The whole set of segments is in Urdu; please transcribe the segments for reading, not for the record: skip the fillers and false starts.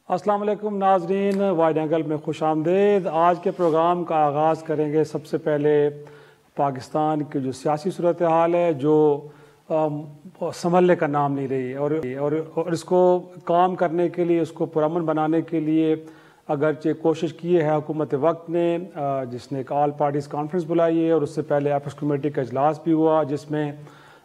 السلام علیکم ناظرین، وائڈ اینگل میں خوش آمدید۔ آج کے پروگرام کا آغاز کریں گے سب سے پہلے پاکستان کی جو سیاسی صورتحال ہے جو سنبھلنے کا نام نہیں رہی اور اس کو کام کرنے کے لیے، اس کو پرامن بنانے کے لیے اگرچہ کوشش کی ہے حکومت وقت نے، جس نے ایک آل پارٹیز کانفرنس بلائی ہے اور اس سے پہلے ایپیکس کمیٹی کا اجلاس بھی ہوا جس میں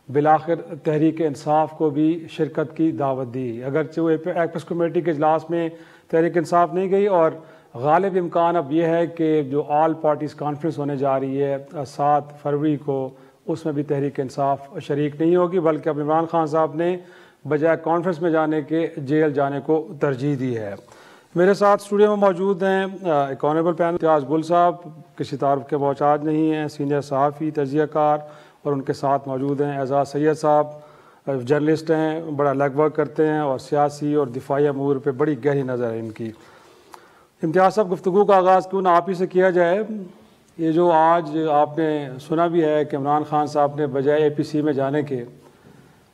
بالآخر تحریک انصاف کو بھی شرکت کی دعوت دی۔ اگرچہ وہ ایپیکس کمیٹی کے اجلاس میں تحریک انصاف نہیں گئی اور غالب امکان اب یہ ہے کہ جو آل پارٹیز کانفرنس ہونے جا رہی ہے 7 فروری کو، اس میں بھی تحریک انصاف شریک نہیں ہوگی، بلکہ اب عمران خان صاحب نے بجائے کانفرنس میں جانے کے جیل جانے کو ترجیح دی ہے۔ میرے ساتھ اسٹوڈیو میں موجود ہیں ایک آنریبل پینل امتیاز گل صاحب، کسی تعارف کے محتاج نہیں ہیں، سینئر صحافی، تجزیہ کار، اور ان کے ساتھ موجود ہیں اعزاز سید صاحب، جرنلسٹ ہیں، بڑا لیگ ورک کرتے ہیں اور سیاسی اور دفاعی امور پہ بڑی گہری نظر ہے ان کی۔ امتیاز صاحب، گفتگو کا آغاز کیوں نہ آپ ہی سے کیا جائے۔ یہ جو آج آپ نے سنا بھی ہے کہ عمران خان صاحب نے بجائے اے پی سی میں جانے کے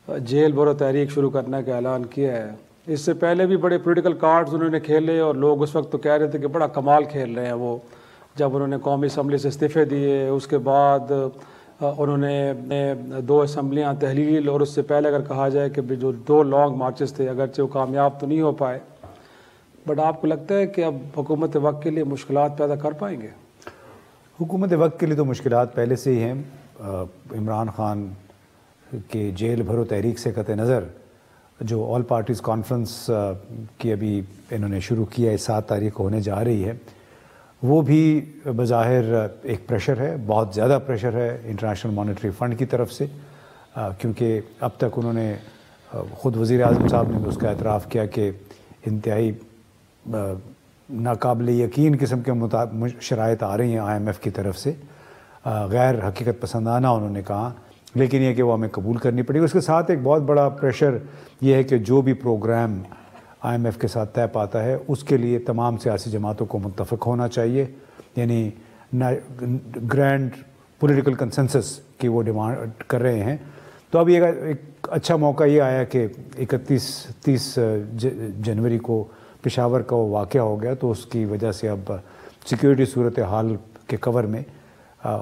جیل برو تحریک شروع کرنے کا اعلان کیا ہے۔ اس سے پہلے بھی بڑے پولیٹیکل کارڈز انہوں نے کھیلے اور لوگ اس وقت تو کہہ رہے تھے کہ بڑا کمال کھیل رہے ہیں وہ، جب انہوں نے قومی اسمبلی سے استعفے دیے، اس کے بعد انہوں نے 2 اسمبلیاں تحلیل، اور اس سے پہلے اگر کہا جائے کہ جو 2 لانگ مارچز تھے اگرچہ وہ کامیاب تو نہیں ہو پائے، بٹ آپ کو لگتا ہے کہ اب حکومت وقت کے لیے مشکلات پیدا کر پائیں گے؟ حکومت وقت کے لیے تو مشکلات پہلے سے ہی ہیں۔ عمران خان کے جیل بھرو تحریک سے قطع نظر جو آل پارٹیز کانفرنس کی ابھی انہوں نے شروع کیا ہے 7 تاریخ کو ہونے جا رہی ہے، وہ بھی بظاہر ایک پریشر ہے، بہت زیادہ پریشر ہے انٹرنیشنل مانیٹری فنڈ کی طرف سے، کیونکہ اب تک انہوں نے خود وزیر اعظم صاحب نے اس کا اعتراف کیا کہ انتہائی ناقابل یقین قسم کے شرائط آ رہی ہیں آئی ایم ایف کی طرف سے، غیر حقیقت پسندانہ انہوں نے کہا، لیکن یہ کہ وہ ہمیں قبول کرنی پڑے گی۔ اس کے ساتھ ایک بہت بڑا پریشر یہ ہے کہ جو بھی پروگرام آئی ایم ایف کے ساتھ طے پاتا ہے اس کے لیے تمام سیاسی جماعتوں کو متفق ہونا چاہیے، یعنی گرینڈ پولیٹیکل کنسنسس کی وہ ڈیمانڈ کر رہے ہیں۔ تو اب یہ ایک اچھا موقع یہ آیا کہ 30 جنوری کو پشاور کا وہ واقعہ ہو گیا، تو اس کی وجہ سے اب سیکیورٹی صورتحال کے کور میں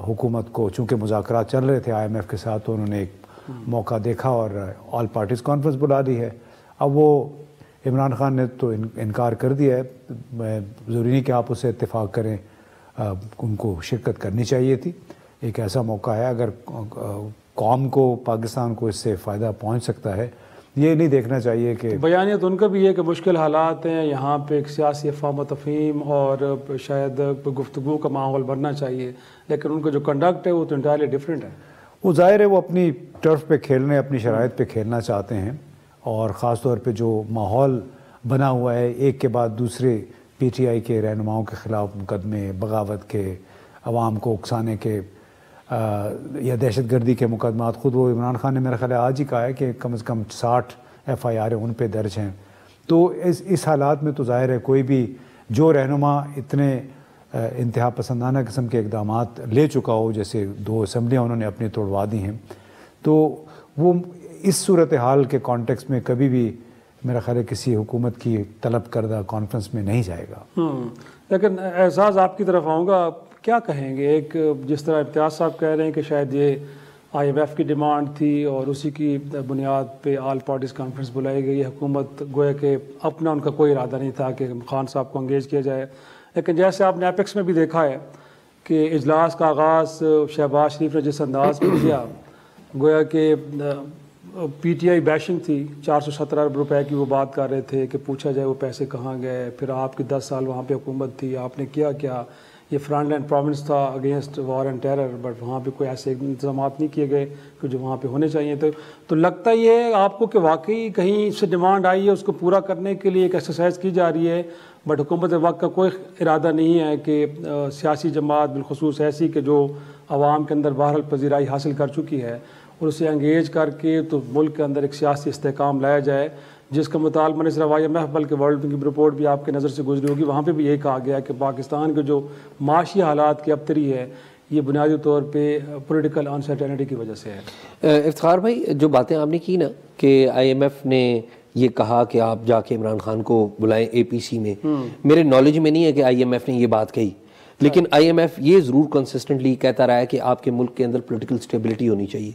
حکومت کو، چونکہ مذاکرات چل رہے تھے آئی ایم ایف کے ساتھ، تو انہوں نے ایک موقع دیکھا اور آل پارٹیز کانفرنس بلا دی ہے۔ اب وہ عمران خان نے تو انکار کر دیا ہے، ضروری نہیں کہ آپ اسے اتفاق کریں، ان کو شرکت کرنی چاہیے تھی۔ ایک ایسا موقع ہے، اگر قوم کو، پاکستان کو اس سے فائدہ پہنچ سکتا ہے، یہ نہیں دیکھنا چاہیے کہ بیانیہ تو ان کا بھی ہے کہ مشکل حالات ہیں، یہاں پہ ایک سیاسی افہام و تفہیم اور شاید گفتگو کا ماحول بننا چاہیے، لیکن ان کا جو کنڈکٹ ہے وہ تو انٹائرلی ڈیفرنٹ ہے۔ وہ ظاہر ہے وہ اپنی ٹرف پہ کھیلنے، اپنی شرائط پہ کھیلنا چاہتے ہیں، اور خاص طور پہ جو ماحول بنا ہوا ہے ایک کے بعد دوسرے پی ٹی آئی کے رہنماؤں کے خلاف مقدمے، بغاوت کے، عوام کو اکسانے کے یا دہشت گردی کے مقدمات، خود وہ عمران خان نے میرا خیال ہے آج ہی کہا ہے کہ کم از کم 60 ایف آئی آر ان پہ درج ہیں۔ تو اس حالات میں تو ظاہر ہے کوئی بھی جو رہنما اتنے انتہا پسندانہ قسم کے اقدامات لے چکا ہو، جیسے 2 اسمبلیاں انہوں نے اپنی توڑوا دی ہیں، تو وہ اس صورتحال کے کانٹیکس میں کبھی بھی میرا خیال ہے کسی حکومت کی طلب کردہ کانفرنس میں نہیں جائے گا۔ لیکن اعزاز آپ کی طرف آؤں گا، کیا کہیں گے؟ ایک جس طرح امتیاز صاحب کہہ رہے ہیں کہ شاید یہ آئی ایم ایف کی ڈیمانڈ تھی اور اسی کی بنیاد پہ آل پارٹیز کانفرنس بلائی گئی، حکومت گویا کہ اپنا ان کا کوئی ارادہ نہیں تھا کہ خان صاحب کو انگیج کیا جائے، لیکن جیسے آپ نے ایپیکس میں بھی دیکھا ہے کہ اجلاس کا آغاز شہباز شریف نے جس انداز میں کیا، گویا کہ پی ٹی آئی بیشنگ تھی، 417 ارب روپے کی وہ بات کر رہے تھے کہ پوچھا جائے وہ پیسے کہاں گئے، پھر آپ کی 10 سال وہاں پہ حکومت تھی، آپ نے کیا کیا، یہ فرنٹ لائن پروونس تھا against war and terror, but وہاں پہ کوئی ایسے انتظامات نہیں کیے گئے کہ جو وہاں پہ ہونے چاہیے تھے۔ تو لگتا یہ ہے آپ کو کہ واقعی کہیں سے ڈیمانڈ آئی ہے، اس کو پورا کرنے کے لیے ایک ایکسرسائز کی جا رہی ہے، بٹ حکومت وقت کا کوئی ارادہ نہیں ہے کہ سیاسی جماعت بالخصوص ایسی کہ جو عوام کے اندر بہرحال پذیرائی حاصل کر چکی ہے، اور اسے انگیج کر کے تو ملک کے اندر ایک سیاسی استحکام لایا جائے، جس کا مطالبہ نہیں صرف آئی ایم ایف بلکہ ورلڈ بینک کی رپورٹ بھی آپ کے نظر سے گزری ہوگی، وہاں پہ بھی یہی کہا گیا کہ پاکستان کے جو معاشی حالات کی ابتری ہے یہ بنیادی طور پہ پولیٹیکل انسرٹینٹی کی وجہ سے ہے۔ افتخار بھائی، جو باتیں آپ نے کی نا کہ آئی ایم ایف نے یہ کہا کہ آپ جا کے عمران خان کو بلائیں اے پی سی میں. میرے نالج میں نہیں ہے کہ آئی ایم ایف نے یہ بات کہی, لیکن آئی ایم ایف یہ ضرور کنسسٹنٹلی کہتا رہا ہے کہ آپ کے ملک کے اندر پولیٹیکل اسٹیبلٹی ہونی چاہیے.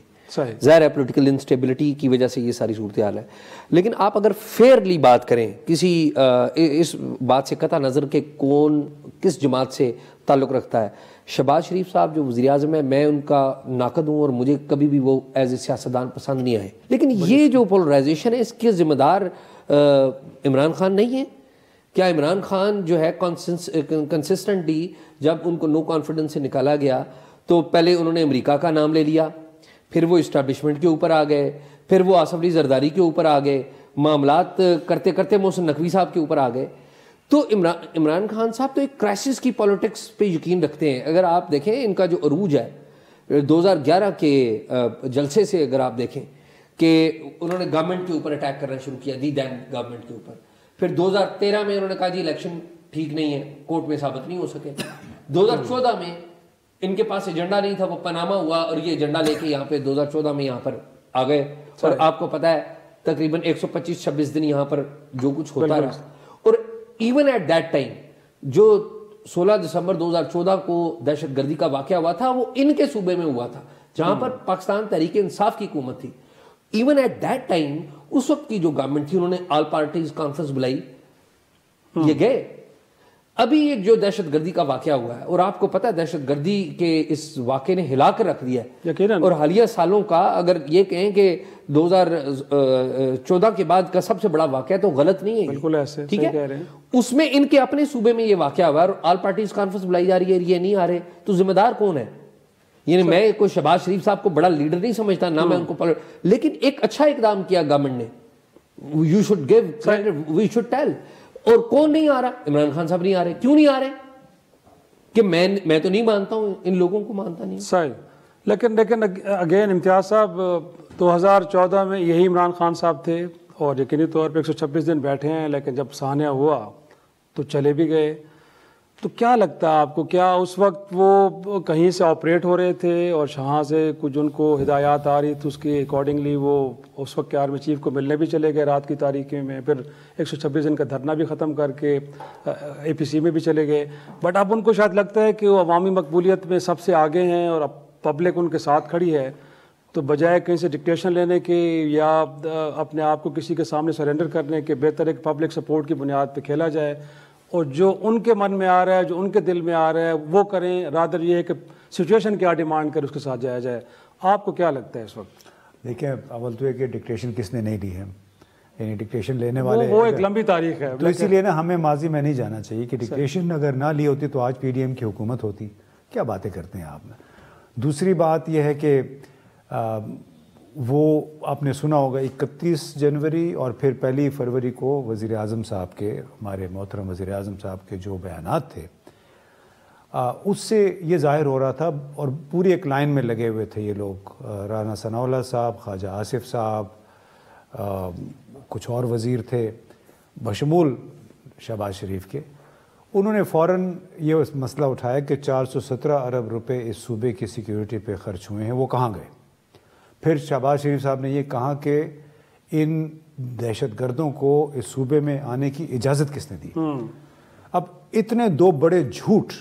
ظاہر ہے پولیٹیکل انسٹیبلٹی کی وجہ سے یہ ساری صورتحال ہے, لیکن آپ اگر فیئرلی بات کریں کسی اس بات سے قطع نظر کہ کون کس جماعت سے تعلق رکھتا ہے, شہباز شریف صاحب جو وزیر اعظم ہے میں ان کا ناقد ہوں اور مجھے کبھی بھی وہ ایز اے سیاستدان پسند نہیں آئے, لیکن یہ جو پولرائزیشن ہے اس کے ذمہ دار عمران خان نہیں ہے. کیا عمران خان جو ہے کنسسٹنٹلی جب ان کو نو کانفیڈنس سے نکالا گیا تو پہلے انہوں نے امریکہ کا نام لے لیا, پھر وہ اسٹیبلشمنٹ کے اوپر آ گئے, پھر وہ آصف علی زرداری کے اوپر آ گئے, معاملات کرتے کرتے محسن نقوی صاحب کے اوپر آ گئے. تو عمران خان صاحب تو ایک کرائسس کی پالیٹکس پہ یقین رکھتے ہیں. اگر آپ دیکھیں ان کا جو عروج ہے 2011 کے جلسے سے, اگر آپ دیکھیں کہ انہوں نے گورنمنٹ کے اوپر اٹیک کرنا شروع کیا, دی دین گورنمنٹ کے اوپر. پھر 2013 میں انہوں نے کہا جی الیکشن ٹھیک نہیں ہے, کورٹ میں ثابت نہیں ہو سکے. 2014 میں ان کے پاس ایجنڈا نہیں تھا, وہ پاناما ہوا اور یہ ایجنڈا لے کے یہاں پہ 2014 میں یہاں پر آ گئے. اور آپ کو پتہ ہے تقریباً 125-26 دن یہاں پر جو کچھ ہوتا رہا. اور ایون ایٹ دیٹ ٹائم جو 16 دسمبر 2014 کو دہشت گردی کا واقعہ ہوا تھا وہ ان کے صوبے میں ہوا تھا جہاں پر پاکستان تحریک انصاف کی حکومت تھی. ایون ایٹ دیٹ ٹائم اس وقت کی جو گورنمنٹ تھی انہوں نے آل پارٹیز کانفرنس بلائی, یہ گئے. ابھی ایک جو دہشت گردی کا واقعہ ہوا ہے اور آپ کو پتہ ہے دہشت گردی کے اس واقعے نے ہلا کر رکھ دیا ہے, اور حالیہ سالوں کا اگر یہ کہیں کہ 2014 کے بعد کا سب سے بڑا واقعہ تو غلط نہیں ہے, بالکل ایسے ٹھیک ہے. اس میں ان کے اپنے صوبے میں یہ واقعہ ہوا اور آل پارٹیز کانفرنس بلائی جا رہی ہے, یہ نہیں آ رہے, تو ذمہ دار کون ہے؟ یعنی میں کوئی شہباز شریف صاحب کو بڑا لیڈر نہیں سمجھتا, نہ میں ان کو, لیکن ایک اچھا اقدام کیا گورنمنٹ نے, you should give credit, we should tell. اور کون نہیں آ رہا؟ عمران خان صاحب نہیں آ رہے. کیوں نہیں آ رہے؟ کہ میں تو نہیں مانتا ہوں, ان لوگوں کو مانتا نہیں صحیح. لیکن اگین امتیاز صاحب 2014 میں یہی عمران خان صاحب تھے اور یقینی طور پہ 126 دن بیٹھے ہیں, لیکن جب سانحہ ہوا تو چلے بھی گئے. تو کیا لگتا ہے آپ کو, کیا اس وقت وہ کہیں سے آپریٹ ہو رہے تھے اور شاہ سے کچھ ان کو ہدایات آ رہی تھی, اس کے اکارڈنگلی وہ اس وقت کے آرمی چیف کو ملنے بھی چلے گئے رات کی تاریکی میں, پھر 126 دن کا دھرنا بھی ختم کر کے اے پی سی میں بھی چلے گئے. بٹ اب ان کو شاید لگتا ہے کہ وہ عوامی مقبولیت میں سب سے آگے ہیں اور اب پبلک ان کے ساتھ کھڑی ہے, تو بجائے کہیں سے ڈکٹیشن لینے کے یا اپنے آپ کو کسی کے سامنے سرنڈر کرنے کے, بہتر ہے کہ پبلک سپورٹ کی بنیاد پہ کھیلا جائے اور جو ان کے من میں آ رہا ہے, جو ان کے دل میں آ رہا ہے وہ کریں, رادر یہ ہے کہ سچویشن کیا ڈیمانڈ کرے اس کے ساتھ جایا جائے. آپ کو کیا لگتا ہے اس وقت؟ دیکھیں اول تو یہ کہ ڈکٹیشن کس نے نہیں دی ہے, یعنی ڈکٹیشن لینے والے وہ ایک لمبی تاریخ ہے, تو اسی لیے نا ہمیں ماضی میں نہیں جانا چاہیے کہ ڈکٹیشن اگر نہ لی ہوتی تو آج پی ڈی ایم کی حکومت ہوتی. کیا باتیں کرتے ہیں آپ. دوسری بات یہ ہے کہ وہ آپ نے سنا ہوگا 31 جنوری اور پھر 1 فروری کو وزیر اعظم صاحب کے, ہمارے محترم وزیر اعظم صاحب کے جو بیانات تھے اس سے یہ ظاہر ہو رہا تھا, اور پوری ایک لائن میں لگے ہوئے تھے یہ لوگ, رانا ثناء اللہ صاحب, خواجہ آصف صاحب, کچھ اور وزیر تھے بشمول شہباز شریف کے. انہوں نے فوراً یہ مسئلہ اٹھایا کہ 417 ارب روپے اس صوبے کی سیکیورٹی پہ خرچ ہوئے ہیں, وہ کہاں گئے. پھر شہباز شریف صاحب نے یہ کہا کہ ان دہشت گردوں کو اس صوبے میں آنے کی اجازت کس نے دی. اب اتنے دو بڑے جھوٹ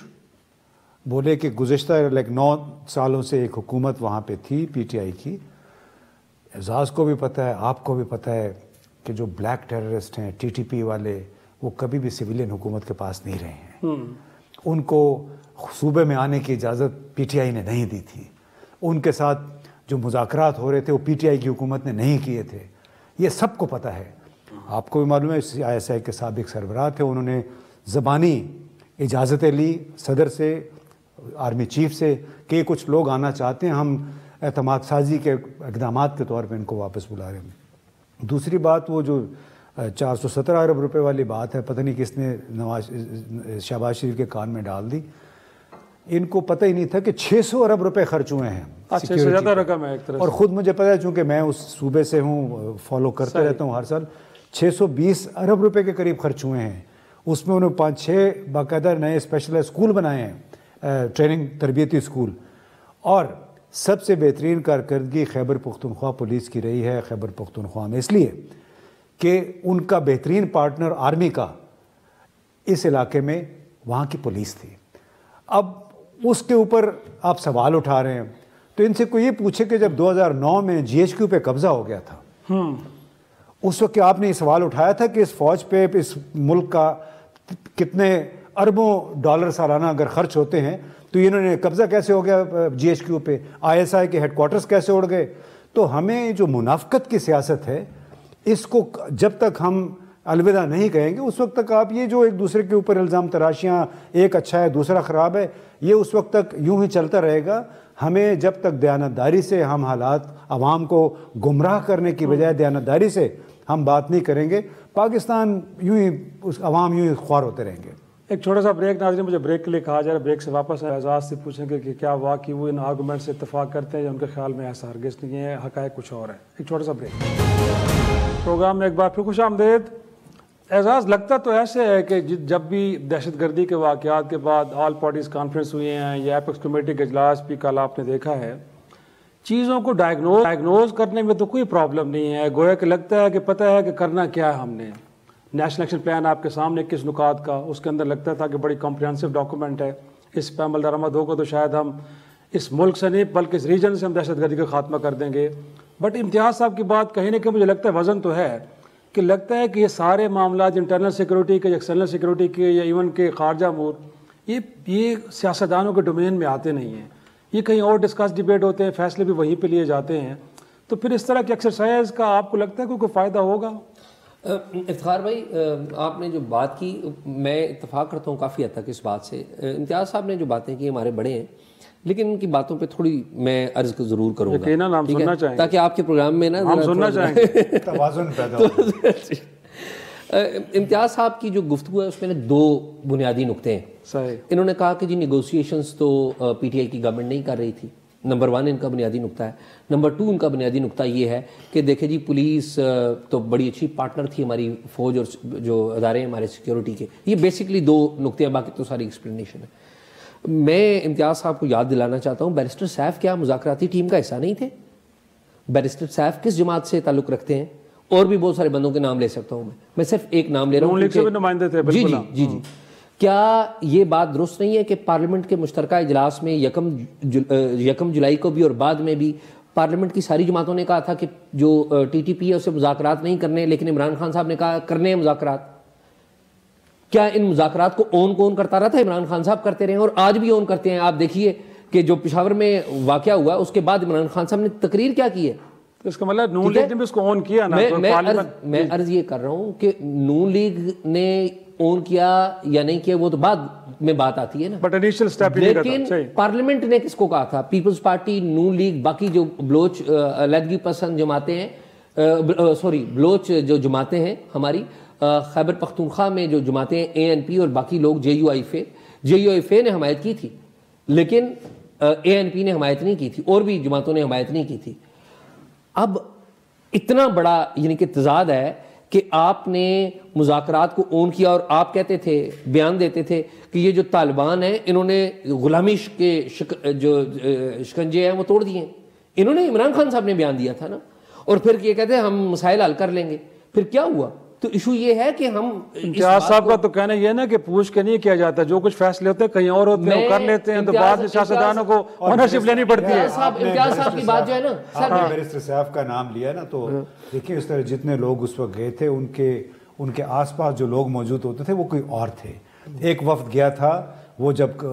بولے کہ گزشتہ 9 سالوں سے ایک حکومت وہاں پہ تھی پی ٹی آئی کی. اعزاز کو بھی پتہ ہے, آپ کو بھی پتہ ہے کہ جو بلیک ٹیررسٹ ہیں ٹی ٹی پی والے, وہ کبھی بھی سویلین حکومت کے پاس نہیں رہے ہیں. ان کو صوبے میں آنے کی اجازت پی ٹی آئی نے نہیں دی تھی. ان کے ساتھ جو مذاکرات ہو رہے تھے وہ پی ٹی آئی کی حکومت نے نہیں کیے تھے. یہ سب کو پتہ ہے, آپ کو بھی معلوم ہے. آئی ایس آئی کے سابق سربراہ تھے, انہوں نے زبانی اجازتیں لی صدر سے, آرمی چیف سے کہ یہ کچھ لوگ آنا چاہتے ہیں, ہم اعتماد سازی کے اقدامات کے طور پہ ان کو واپس بلا رہے ہیں. دوسری بات وہ جو 417 ارب روپے والی بات ہے, پتہ نہیں کس نے شہباز شریف کے کان میں ڈال دی. ان کو پتہ ہی نہیں تھا کہ 600 ارب روپے خرچ ہوئے ہیں. زیادہ رقم ہے ایک طرح سے. اور خود مجھے پتہ ہے چونکہ میں اس صوبے سے ہوں, فالو کرتا رہتا ہوں ہر سال. 620 ارب روپے کے قریب خرچ ہوئے ہیں. اس میں انہوں نے 5-6 باقاعدہ نئے اسپیشل اسکول بنائے ہیں, ٹریننگ تربیتی اسکول. اور سب سے بہترین کارکردگی خیبر پختونخوا پولیس کی رہی ہے خیبر پختونخوا میں, اس لیے کہ ان کا بہترین پارٹنر آرمی کا اس علاقے میں وہاں کی پولیس تھی. اب اس کے اوپر آپ سوال اٹھا رہے ہیں تو ان سے کوئی یہ پوچھے کہ جب 2009 میں GHQ پہ قبضہ ہو گیا تھا اس وقت آپ نے یہ سوال اٹھایا تھا کہ اس فوج پہ اس ملک کا کتنے اربوں ڈالر سالانہ اگر خرچ ہوتے ہیں تو انہوں نے قبضہ کیسے ہو گیا GHQ پہ, ISI کے ہیڈ کوارٹرز کیسے اڑ گئے. تو ہمیں جو منافقت کی سیاست ہے اس کو جب تک ہم الوداع نہیں کہیں گے اس وقت تک آپ یہ جو ایک دوسرے کے اوپر الزام تراشیاں ایک اچھا ہے دوسرا خراب ہے یہ اس وقت تک یوں ہی چلتا رہے گا. ہمیں جب تک دیانتداری سے ہم حالات عوام کو گمراہ کرنے کی بجائے دیانتداری سے ہم بات نہیں کریں گے پاکستان یوں ہی عوام یوں ہی خوار ہوتے رہیں گے. ایک چھوٹا سا بریک ناظرین, مجھے بریک کے لیے کہا جا رہا ہے, بریک سے واپس اعزاز سے پوچھیں گے کہ کیا واقعی وہ ان آرگومنٹ سے اتفاق کرتے ہیں یا ان کے خیال میں ایسا ہرگز نہیں ہے, حقائق کچھ اور ہے. ایک چھوٹا سا بریک. پروگرام میں ایک بار پھر خوش آمدید. اعزاز, لگتا تو ایسے ہے کہ جب بھی دہشت گردی کے واقعات کے بعد آل پارٹیز کانفرنس ہوئے ہیں یا ایپیکس کمیٹی کے اجلاس بھی کل آپ نے دیکھا ہے, چیزوں کو ڈائگنوز کرنے میں تو کوئی پرابلم نہیں ہے, گویا کہ لگتا ہے کہ پتہ ہے کہ کرنا کیا ہے. ہم نے نیشنل ایکشن پلان آپ کے سامنے 21 نکات کا, اس کے اندر لگتا تھا کہ بڑی کمپریہنسو ڈاکومنٹ ہے, اس پہ عمل درآمد ہوگا تو شاید ہم اس ملک سے نہیں بلکہ اس ریجن سے ہم دہشت گردی کا خاتمہ کر دیں گے. بٹ امتیاز صاحب کی بات کہیں نہ کہیں مجھے لگتا ہے وزن تو ہے کہ لگتا ہے کہ یہ سارے معاملات انٹرنل سیکورٹی کے یا ایکسٹرنل سیکورٹی کے یا ایون کے خارجہ امور یہ سیاستدانوں کے ڈومین میں آتے نہیں ہیں, یہ کہیں اور ڈسکس ڈیبیٹ ہوتے ہیں, فیصلے بھی وہیں پہ لیے جاتے ہیں. تو پھر اس طرح کی ایکسرسائز کا آپ کو لگتا ہے کوئی فائدہ ہوگا؟ افتخار بھائی, آپ نے جو بات کی میں اتفاق کرتا ہوں کافی حد تک اس بات سے. امتیاز صاحب نے جو باتیں کی ہمارے بڑے ہیں لیکن ان کی باتوں پہ تھوڑی میں عرض ضرور کروں گا تاکہ آپ کے پروگرام میں نا ہم سننا چاہیں گے توازن پیدا ہو. امتیاز صاحب کی جو گفتگو ہے اس میں دو بنیادی نقطے ہیں. صحیح. انہوں نے کہا کہ جی نیگوسیشنز تو PTI کی گورنمنٹ نہیں کر رہی تھی. نمبر 1 ان کا بنیادی نقطہ ہے. نمبر 2 ان کا بنیادی نقطہ یہ ہے کہ دیکھیں جی پولیس تو بڑی اچھی پارٹنر تھی ہماری فوج اور جو ادارے ہیں ہمارے سیکیورٹی کے. یہ بیسکلی 2 نقطے ہیں, باقی تو ساری ایکسپلینیشن ہے. میں امتیاز صاحب کو یاد دلانا چاہتا ہوں بیرسٹر سیف کیا مذاکراتی ٹیم کا حصہ نہیں تھے؟ بیرسٹر سیف کس جماعت سے تعلق رکھتے ہیں؟ اور بھی بہت سارے بندوں کے نام لے سکتا ہوں میں صرف ایک نام لے رہا ہوں. جی. کیا یہ بات درست نہیں ہے کہ پارلیمنٹ کے مشترکہ اجلاس میں یکم جولائی کو بھی اور بعد میں بھی پارلیمنٹ کی ساری جماعتوں نے کہا تھا کہ جو TTP ہے اسے مذاکرات نہیں کرنے, لیکن عمران خان صاحب نے کہا کرنے ہیں مذاکرات. کیا ان مذاکرات کو کون کرتا رہا تھا؟ عمران خان صاحب کرتے رہے ہیں اور آج بھی کرتے ہیں. آپ دیکھیے کہ جو پشاور میں واقعہ ہوا اس کے بعد عمران خان صاحب نے تقریر کیا کی ہے. اس کا مطلب نون لیگ نے بھی اس کو اون کیا نا. میں عرض یہ کر رہا ہوں کہ نون لیگ نے اون کیا یا نہیں کیا وہ تو بعد میں بات آتی ہے نا, بٹ انیشل سٹیپ لیکن پارلیمنٹ نے کس کو کہا تھا؟ پیپلز پارٹی, نون لیگ, باقی جو بلوچ علیحدگی پسند جماعتیں ہیں, بلوچ جو جماعتیں ہیں ہماری خیبر پختونخوا میں جو جماعتیں ANP اور باقی لوگ JUIFA نے حمایت کی تھی, لیکن ANP نے حمایت نہیں کی تھی اور بھی جماعتوں نے حمایت نہیں کی تھی. اب اتنا بڑا یعنی کہ تضاد ہے کہ آپ نے مذاکرات کو اون کیا اور آپ کہتے تھے, بیان دیتے تھے کہ یہ جو طالبان ہیں انہوں نے غلامی کے جو شکنجے ہیں وہ توڑ دیے ہیں. انہوں نے عمران خان صاحب نے بیان دیا تھا نا, اور پھر یہ کہتے ہیں ہم مسائل حل کر لیں گے. پھر کیا ہوا؟ تو ایشو یہ ہے کہ ہم امتیاز صاحب کا تو کہنا یہ نا کہ پوچھ کے نہیں کیا جاتا, جو کچھ فیصلے ہوتے ہیں کہیں اور ہوتے ہیں وہ کر لیتے ہیں, تو بعد میں سیاستدانوں کو اونرشپ لینی پڑتی ہے. امتیاز صاحب کی بات جو ہے نا, بیرسٹر صاحب کا نام لیا نا, تو دیکھیں اس طرح جتنے لوگ اس وقت گئے تھے ان کے آس پاس جو لوگ موجود ہوتے تھے وہ کوئی اور تھے. ایک وفد گیا تھا, وہ جب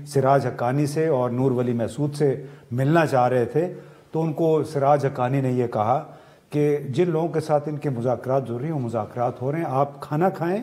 سراج حقانی سے اور نور ولی محسود سے ملنا چاہ رہے تھے تو ان کو سراج حقانی نے یہ کہا کہ جن لوگوں کے ساتھ ان کے مذاکرات ہو رہے ہیں وہ مذاکرات ہو رہے ہیں, آپ کھانا کھائیں,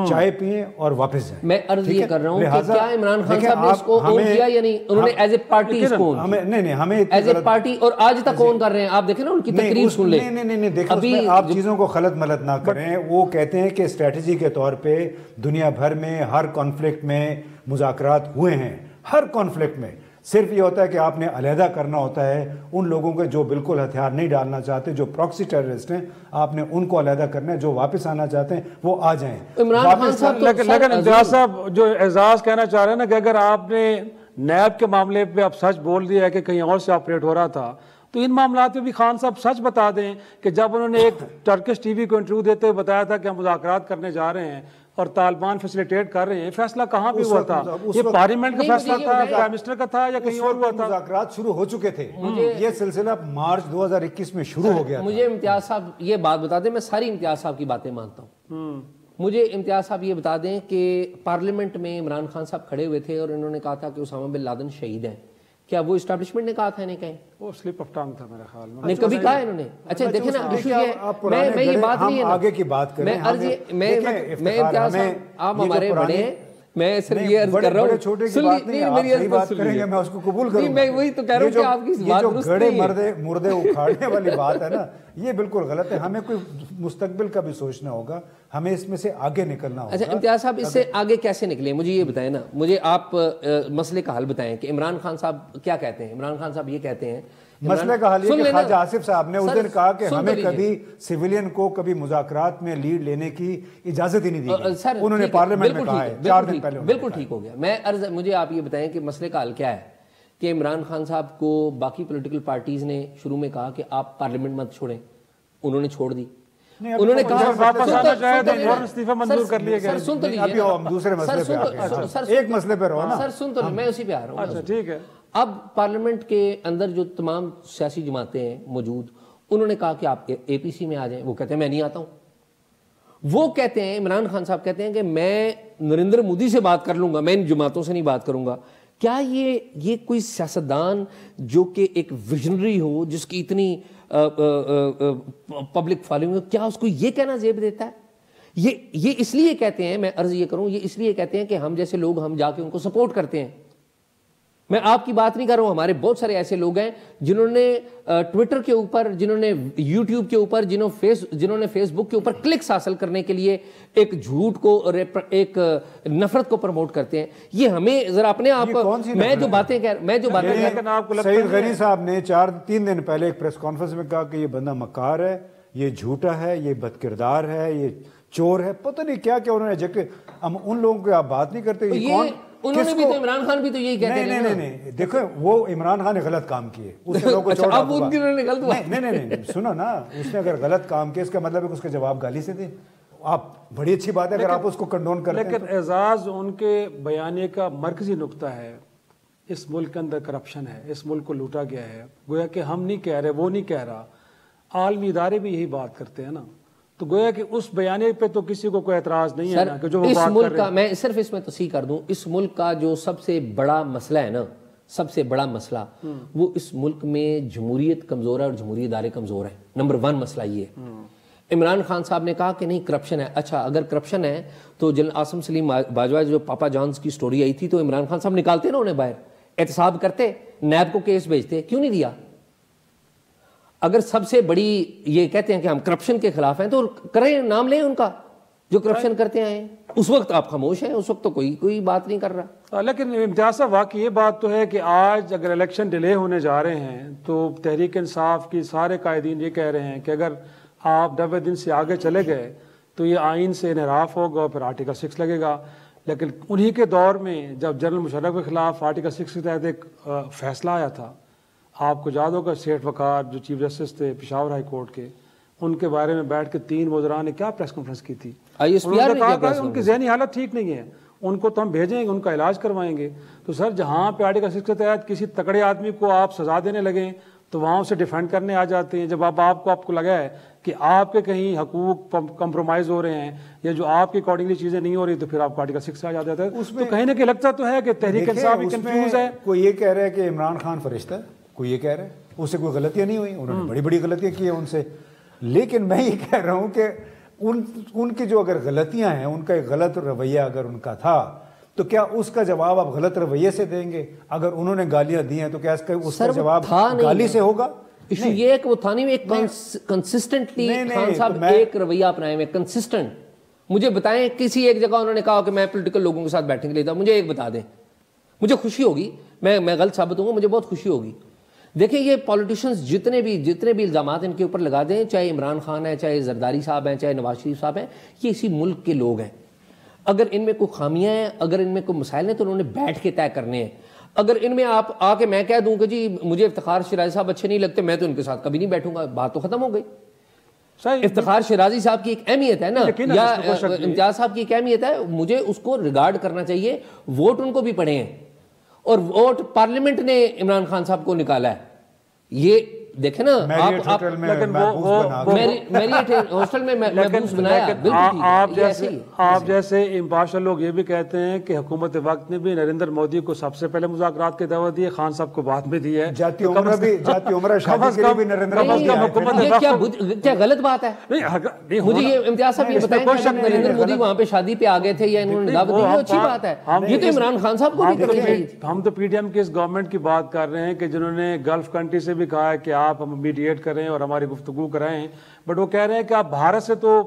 چائے پئیں اور واپس جائیں. میں عرض یہ کر رہا ہوں کہ کیا عمران خان صاحب نے اس کو اون کیا یا نہیں؟ انہوں نے ایز اے پارٹی اس کو ہمیں ایز اے پارٹی اور آج تک اون کر رہے ہیں. آپ دیکھیں نا ان کی تقریر سن لیں. نہیں دیکھیں آپ چیزوں کو خلط ملط نہ کریں. وہ کہتے ہیں کہ اسٹریٹجی کے طور پہ دنیا بھر میں ہر کانفلکٹ میں مذاکرات ہوئے ہیں, ہر کانفلکٹ میں. صرف یہ ہوتا ہے کہ آپ نے علیحدہ کرنا ہوتا ہے ان لوگوں کے جو بالکل ہتھیار نہیں ڈالنا چاہتے, جو پراکسی ٹیررسٹ ہیں, آپ نے ان کو علیحدہ کرنا ہے. جو واپس آنا چاہتے ہیں وہ آ جائیں. لیکن امتیاز صاحب جو اعزاز کہنا چاہ رہے ہیں نا کہ اگر آپ نے نیب کے معاملے پہ اب سچ بول دیا ہے کہ کہیں اور سے آپریٹ ہو رہا تھا, تو ان معاملات میں بھی خان صاحب سچ بتا دیں کہ جب انہوں نے ایک ٹرکش ٹی وی کو انٹرویو دیتے ہوئے بتایا تھا کہ ہم مذاکرات کرنے جا رہے ہیں اور طالبان فیسیلیٹیٹ کر رہے ہیں، فیصلہ کہاں پہ ہوا تھا؟ یہ پارلیمنٹ کا فیصلہ تھا، پرائم منسٹر کا تھا، یا کہیں اور ہوا تھا؟ مذاکرات شروع ہو چکے تھے، یہ سلسلہ مارچ 2021 میں شروع ہو گیا. مجھے امتیاز صاحب یہ بات بتا دیں، میں ساری امتیاز صاحب کی باتیں مانتا ہوں. مجھے امتیاز صاحب یہ بتا دیں کہ پارلیمنٹ میں عمران خان صاحب کھڑے ہوئے تھے اور انہوں نے کہا تھا کہ اسامہ بن لادن شہید ہیں، کیا وہ اسٹیبلشمنٹ نے کہا تھا نہیں کہیں؟ وہ سلپ آف ٹنگ تھا میرے خیال میں. نہیں کبھی کہا انہوں نے. اچھا دیکھیں نا ایشو یہ ہے، میں یہ بات نہیں ہے نا، آگے کی بات کریں. میں امتیاز صاحب آپ ہمارے بڑے ہیں، میں صرف یہ عرض کر رہا ہوں چھوٹے کی بات نہیں، آپ صحیح بات کریں گے میں اس کو قبول کروں گا. میں وہی تو کہہ رہا ہوں کہ آپ کی بات درست نہیں ہے. گڑے مردے اکھاڑنے والی بات ہے نا، یہ بالکل غلط ہے. ہمیں کوئی مستقبل کا بھی سوچنا ہوگا، ہمیں اس میں سے آگے نکلنا ہوگا. اچھا امتیاز صاحب اس سے آگے کیسے نکلیں؟ مجھے یہ بتائیں نا، مجھے آپ مسئلے کا حل بتائیں کہ عمران خان صاحب کیا کہتے ہیں. عمران خان صاحب یہ کہتے ہیں مسئلہ کا حل یہ کہ خواجہ آصف صاحب نے اس دن کہا کہ ہمیں کبھی سیویلین کو کبھی مذاکرات میں لیڈ لینے کی اجازت ہی نہیں دی گئی. انہوں نے پارلیمنٹ میں کہا ہے 4 دن پہلے. بالکل ٹھیک ہو گیا. میں مجھے آپ یہ بتائیں کہ مسئلے کا حل کیا ہے کہ عمران خان صاحب کو باقی پولیٹیکل پارٹیز نے شروع میں کہا کہ آپ پارلیمنٹ مت چھوڑیں، انہوں نے چھوڑ دی. انہوں نے کہا واپس آنا چاہے تو فوراً استعفیٰ منظور کر لیا گیا. سر سن تو لیجیے، ابھی ہم دوسرے مسئلے پہ آ گئے، ایک مسئلے پہ رہو نا. سر سن تو میں اسی پہ آ رہا ہوں. اچھا ٹھیک ہے. اب پارلیمنٹ کے اندر جو تمام سیاسی جماعتیں ہیں موجود، انہوں نے کہا کہ آپ اے پی سی میں آ جائیں. وہ کہتے ہیں میں نہیں آتا ہوں. وہ کہتے ہیں عمران خان صاحب کہتے ہیں کہ میں نریندر مودی سے بات کر لوں گا، میں ان جماعتوں سے نہیں بات کروں گا. کیا یہ کوئی سیاستدان جو کہ ایک ویژنری ہو، جس کی اتنی پبلک فالوئنگ ہو، کیا اس کو یہ کہنا زیب دیتا ہے؟ یہ اس لیے کہتے ہیں، میں عرض یہ کروں، یہ اس لیے کہتے ہیں کہ ہم جیسے لوگ ہم جا کے ان کو سپورٹ کرتے ہیں. میں آپ کی بات نہیں کر رہا ہوں، ہمارے بہت سارے ایسے لوگ ہیں جنہوں نے ٹویٹر کے اوپر، جنہوں نے یوٹیوب کے اوپر، جنہوں نے فیس بک کے اوپر کلکس حاصل کرنے کے لیے ایک جھوٹ کو اور ایک نفرت کو پروموٹ کرتے ہیں. یہ ہمیں ذرا اپنے آپ میں جو باتیں سعید غنی صاحب نے 3 دن پہلے ایک پریس کانفرنس میں کہا کہ یہ بندہ مکار ہے، یہ جھوٹا ہے، یہ بد کردار ہے، یہ چور ہے، پتہ نہیں کیا کیا انہوں نے. ہم ان لوگوں کی آپ بات نہیں کرتے. انہوں نے بھی تو عمران خان بھی تو یہی کہتے ہیں. نہیں دیکھو وہ عمران خان نے غلط کام کیے، اس نے لوگوں کو چھوڑا. نہیں سنو نا، اس نے اگر غلط کام کیا اس کا مطلب ہے کہ اس کا جواب گالی سے دیں. آپ بڑی اچھی بات ہے اگر آپ اس کو کنڈون کرتے ہیں. لیکن اعزاز ان کے بیانیے کا مرکزی نقطہ ہے اس ملک کے اندر کرپشن ہے، اس ملک کو لوٹا گیا ہے. گویا کہ ہم نہیں کہہ رہے، وہ نہیں کہہ رہا، عالمی ادارے بھی یہی بات کرتے ہیں نا. تو گویا کہ اس بیانے پہ تو کسی کو کوئی اعتراض نہیں ہے نا کہ جو وہ بات کر رہے ہیں. میں صرف اس میں توسیع کر دوں، اس ملک کا جو سب سے بڑا مسئلہ ہے نا، سب سے بڑا مسئلہ وہ اس ملک میں جمہوریت کمزور ہے اور جمہوری ادارے کمزور ہیں. نمبر 1 مسئلہ یہ ہے. عمران خان صاحب نے کہا کہ نہیں کرپشن ہے. اچھا اگر کرپشن ہے تو جنرل عاصم سلیم باجوہ جو پاپا جانز کی سٹوری آئی تھی تو عمران خان صاحب نکالتے نا انہیں باہر، احتساب کرتے، نیب کو کیس بھیجتے، کیوں نہیں دیا؟ اگر سب سے بڑی یہ کہتے ہیں کہ ہم کرپشن کے خلاف ہیں تو کریں، نام لیں ان کا جو کرپشن کرتے ہیں. اس وقت آپ خاموش ہیں، اس وقت تو کوئی بات نہیں کر رہا. لیکن امتیاز صاحب واقعی یہ بات تو ہے کہ آج اگر الیکشن ڈیلے ہونے جا رہے ہیں تو تحریک انصاف کی سارے قائدین یہ کہہ رہے ہیں کہ اگر آپ 90 دن سے آگے چلے گئے تو یہ آئین سے انحراف ہوگا اور پھر آرٹیکل 6 لگے گا. لیکن انہی کے دور میں جب جنرل مشرف کے خلاف آرٹیکل 6 کے تحت ایک فیصلہ آیا تھا، آپ کو یاد ہوگا سیٹھ وقار جو چیف جسٹس تھے پشاور ہائی کورٹ کے، ان کے بارے میں بیٹھ کے 3 وزراء نے کیا پریس کانفرنس کی تھی. ان کی ذہنی حالت ٹھیک نہیں ہے، ان کو تو ہم بھیجیں گے، ان کا علاج کروائیں گے. تو سر جہاں پہ آرٹیکل 6 کے تحت کسی تکڑے آدمی کو آپ سزا دینے لگیں تو وہاں اسے ڈیفینڈ کرنے آ جاتے ہیں. جب آپ کو لگا ہے کہ آپ کے کہیں حقوق کمپرومائز ہو رہے ہیں یا جو آپ کے اکارڈنگلی چیزیں نہیں ہو رہی تو پھر آپ کو آرٹیکل 6 سے آ جاتا ہے. تو کہیں نہ کہیں لگتا تو ہے کہ تحریک انصاف بھی کنفیوز ہے. کوئی یہ کہہ رہا ہے کہ عمران خان فرشتہ ہے، کوئی یہ کہہ رہا ہے اس سے کوئی غلطیاں نہیں ہوئی، انہوں نے بڑی بڑی غلطیاں کی ہیں ان سے. لیکن میں یہ کہہ رہا ہوں کہ ان کی جو اگر غلطیاں ہیں، ان کا ایک غلط رویہ اگر ان کا تھا تو کیا اس کا جواب آپ غلط رویے سے دیں گے؟ اگر انہوں نے گالیاں دی ہیں تو کیا اس کا جواب گالی سے ہوگا؟ ایشو یہ ہے کہ وہ تھا نہیں، ایک کنسسٹنٹلی خان صاحب ایک رویہ اپنائے ہوئے کنسسٹنٹ. مجھے بتائیں کسی ایک جگہ انہوں نے کہا کہ میں پولیٹیکل لوگوں کے ساتھ بیٹھنے کے لیے تھا، مجھے ایک بتا دیں، مجھے خوشی ہوگی. میں غلط ثابت ہوں گا، مجھے بہت خوشی ہوگی. دیکھیں یہ پولیٹیشنز جتنے بھی الزامات ان کے اوپر لگا دیں، چاہے عمران خان ہے، چاہے زرداری صاحب ہیں، چاہے نواز شریف صاحب ہیں، یہ اسی ملک کے لوگ ہیں. اگر ان میں کوئی خامیاں ہیں، اگر ان میں کوئی مسائل ہیں تو انہوں نے بیٹھ کے طے کرنے ہیں. اگر ان میں آپ آ کے میں کہہ دوں کہ جی مجھے افتخار شیرازی صاحب اچھے نہیں لگتے، میں تو ان کے ساتھ کبھی نہیں بیٹھوں گا، بات تو ختم ہو گئی. افتخار شیرازی صاحب کی ایک اہمیت ہے نا، یا امتیاز صاحب کی ایک اہمیت ہے، مجھے اس کو ریگارڈ کرنا چاہیے. ووٹ ان کو بھی پڑے ہیں، اور ووٹ پارلیمنٹ نے عمران خان صاحب کو نکالا ہے. یہ دیکھیں نا، میریٹ ہوٹل میں ہاسٹل میں محبوس بنایا. آپ جیسے امپارشل لوگ یہ بھی کہتے ہیں کہ حکومت وقت نے بھی نریندر مودی کو سب سے پہلے مذاکرات کی دعوت دی ہے، خان صاحب کو بعد میں دی ہے. جاتی عمرہ شادی کے لیے بھی نریندر مودی کیا غلط بات ہے؟ مجھے یہ امتیاز صاحب یہ بتائیں کہ نریندر مودی وہاں پہ شادی پہ آ گئے تھے یا انہوں نے دعوت دی، اچھی بات ہے. یہ تو عمران خان صاحب کو بھی کرنی چاہیے. ہم تو پی ڈی ایم کی اس گورنمنٹ کی بات کر رہے ہیں کہ جنہوں نے گلف کنٹری سے بھی کہا ہے کہ آپ ہم میڈیٹ کریں اور ہماری گفتگو کرائیں، بٹ وہ کہہ رہے ہیں کہ آپ بھارت سے تو